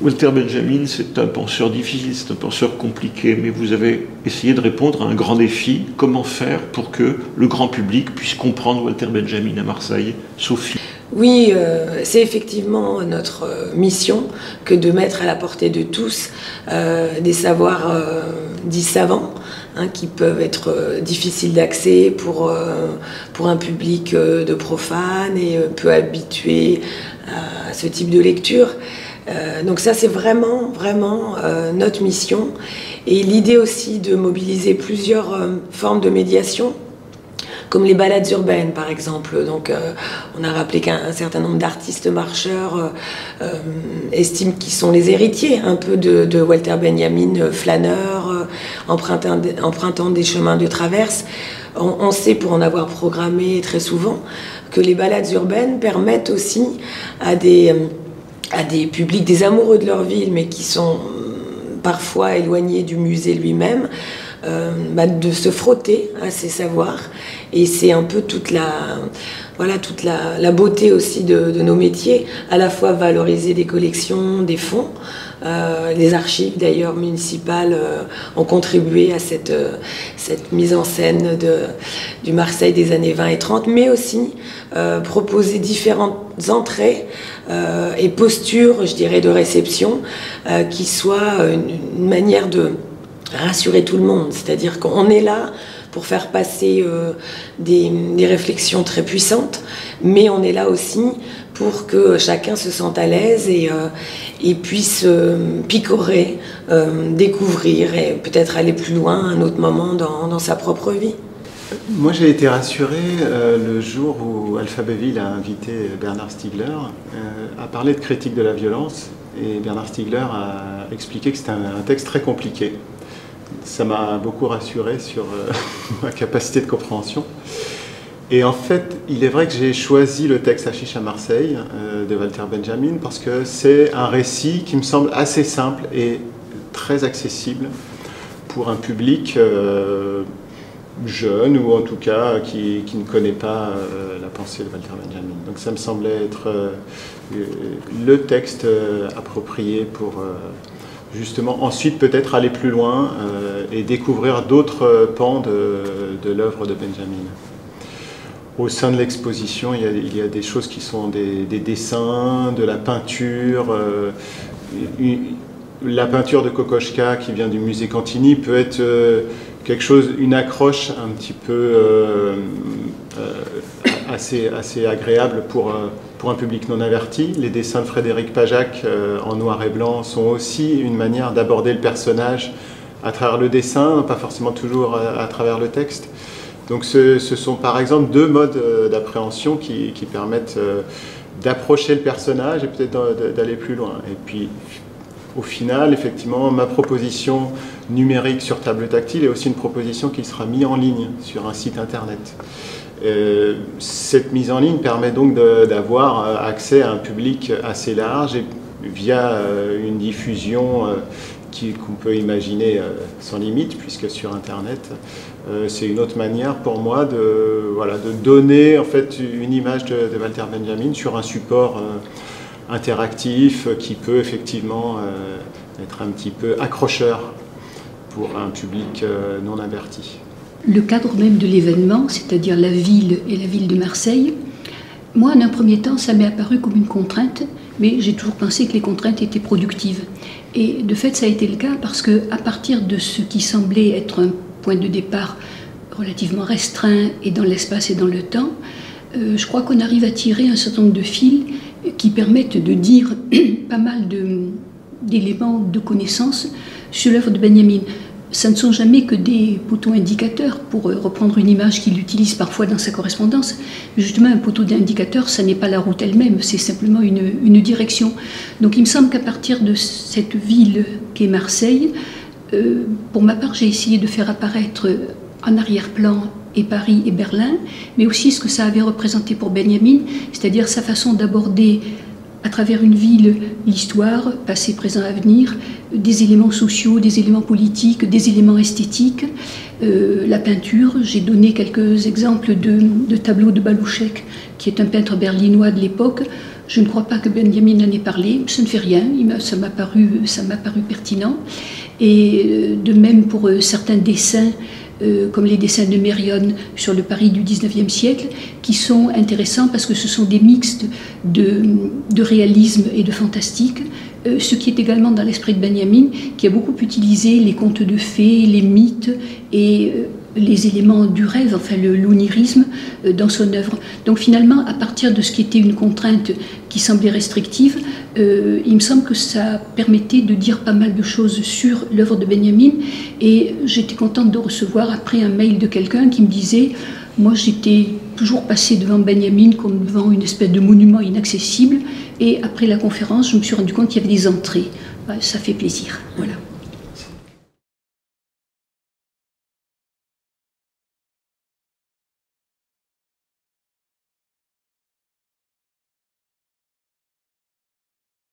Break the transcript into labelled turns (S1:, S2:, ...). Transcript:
S1: Walter Benjamin, c'est un penseur difficile, c'est un penseur compliqué, mais vous avez essayé de répondre à un grand défi. Comment faire pour que le grand public puisse comprendre Walter Benjamin à Marseille? Sophie.
S2: Oui, c'est effectivement notre mission que de mettre à la portée de tous des savoirs dits savants, hein, qui peuvent être difficiles d'accès pour un public de profanes et peu habitué à ce type de lecture. Donc ça, c'est vraiment notre mission. Et l'idée aussi de mobiliser plusieurs formes de médiation, comme les balades urbaines par exemple. Donc on a rappelé qu'un certain nombre d'artistes marcheurs estiment qu'ils sont les héritiers un peu de Walter Benjamin, flâneurs, empruntant des chemins de traverse. On sait, pour en avoir programmé très souvent, que les balades urbaines permettent aussi à des publics, des amoureux de leur ville, mais qui sont parfois éloignés du musée lui-même, de se frotter à ces savoirs. Et c'est un peu toute la beauté aussi de nos métiers, à la fois valoriser des collections, des fonds. Les archives d'ailleurs municipales ont contribué à cette mise en scène du Marseille des années 20 et 30, mais aussi proposer différentes entrées et postures, je dirais, de réception qui soient une manière de rassurer tout le monde. C'est-à-dire qu'on est là pour faire passer des réflexions très puissantes, mais on est là aussi pour que chacun se sente à l'aise et puisse picorer, découvrir et peut-être aller plus loin à un autre moment dans sa propre vie.
S3: Moi, j'ai été rassuré le jour où Alphabéville a invité Bernard Stiegler à parler de critique de la violence, et Bernard Stiegler a expliqué que c'était un texte très compliqué. Ça m'a beaucoup rassuré sur ma capacité de compréhension. Et en fait, il est vrai que j'ai choisi le texte Hachiche à Marseille de Walter Benjamin parce que c'est un récit qui me semble assez simple et très accessible pour un public jeune, ou en tout cas qui ne connaît pas la pensée de Walter Benjamin. Donc ça me semblait être le texte approprié pour justement ensuite peut-être aller plus loin et découvrir d'autres pans de l'œuvre de Benjamin. Au sein de l'exposition, il y a des choses qui sont des dessins, de la peinture. La peinture de Kokoschka qui vient du musée Cantini peut être quelque chose, une accroche un petit peu assez agréable pour un public non averti. Les dessins de Frédéric Pajac en noir et blanc sont aussi une manière d'aborder le personnage à travers le dessin, pas forcément toujours à travers le texte. Donc ce sont par exemple deux modes d'appréhension qui permettent d'approcher le personnage et peut-être d'aller plus loin. Et puis au final, effectivement, ma proposition numérique sur table tactile est aussi une proposition qui sera mise en ligne sur un site internet. Cette mise en ligne permet donc d'avoir accès à un public assez large et via une diffusion qu'on peut imaginer sans limite, puisque sur internet, c'est une autre manière pour moi de donner en fait une image de Walter Benjamin sur un support interactif qui peut effectivement être un petit peu accrocheur pour un public non averti.
S4: Le cadre même de l'événement, c'est-à-dire la ville et la ville de Marseille, moi en un premier temps ça m'est apparu comme une contrainte, mais j'ai toujours pensé que les contraintes étaient productives. Et de fait ça a été le cas parce qu'à partir de ce qui semblait être un point de départ relativement restreint et dans l'espace et dans le temps, je crois qu'on arrive à tirer un certain nombre de fils qui permettent de dire pas mal d'éléments de connaissances sur l'œuvre de Benjamin. Ça ne sont jamais que des poteaux indicateurs, pour reprendre une image qu'il utilise parfois dans sa correspondance. Justement, un poteau d'indicateur, ça n'est pas la route elle-même, c'est simplement une direction. Donc il me semble qu'à partir de cette ville qu'est Marseille, pour ma part, j'ai essayé de faire apparaître en arrière-plan et Paris et Berlin, mais aussi ce que ça avait représenté pour Benjamin, c'est-à-dire sa façon d'aborder à travers une ville l'histoire, passé, présent, avenir, des éléments sociaux, des éléments politiques, des éléments esthétiques, la peinture. J'ai donné quelques exemples de tableaux de Balouchek, qui est un peintre berlinois de l'époque. Je ne crois pas que Benjamin en ait parlé, ça ne fait rien, ça m'a paru pertinent. Et de même pour certains dessins, comme les dessins de Mérion sur le Paris du XIXe siècle, qui sont intéressants parce que ce sont des mixtes de réalisme et de fantastique, ce qui est également dans l'esprit de Benjamin, qui a beaucoup utilisé les contes de fées, les mythes et les éléments du rêve, enfin l'onirisme dans son œuvre. Donc finalement, à partir de ce qui était une contrainte qui semblait restrictive, il me semble que ça permettait de dire pas mal de choses sur l'œuvre de Benjamin, et j'étais contente de recevoir après un mail de quelqu'un qui me disait « Moi j'étais toujours passée devant Benjamin comme devant une espèce de monument inaccessible, et après la conférence, je me suis rendu compte qu'il y avait des entrées. » Ça fait plaisir, voilà.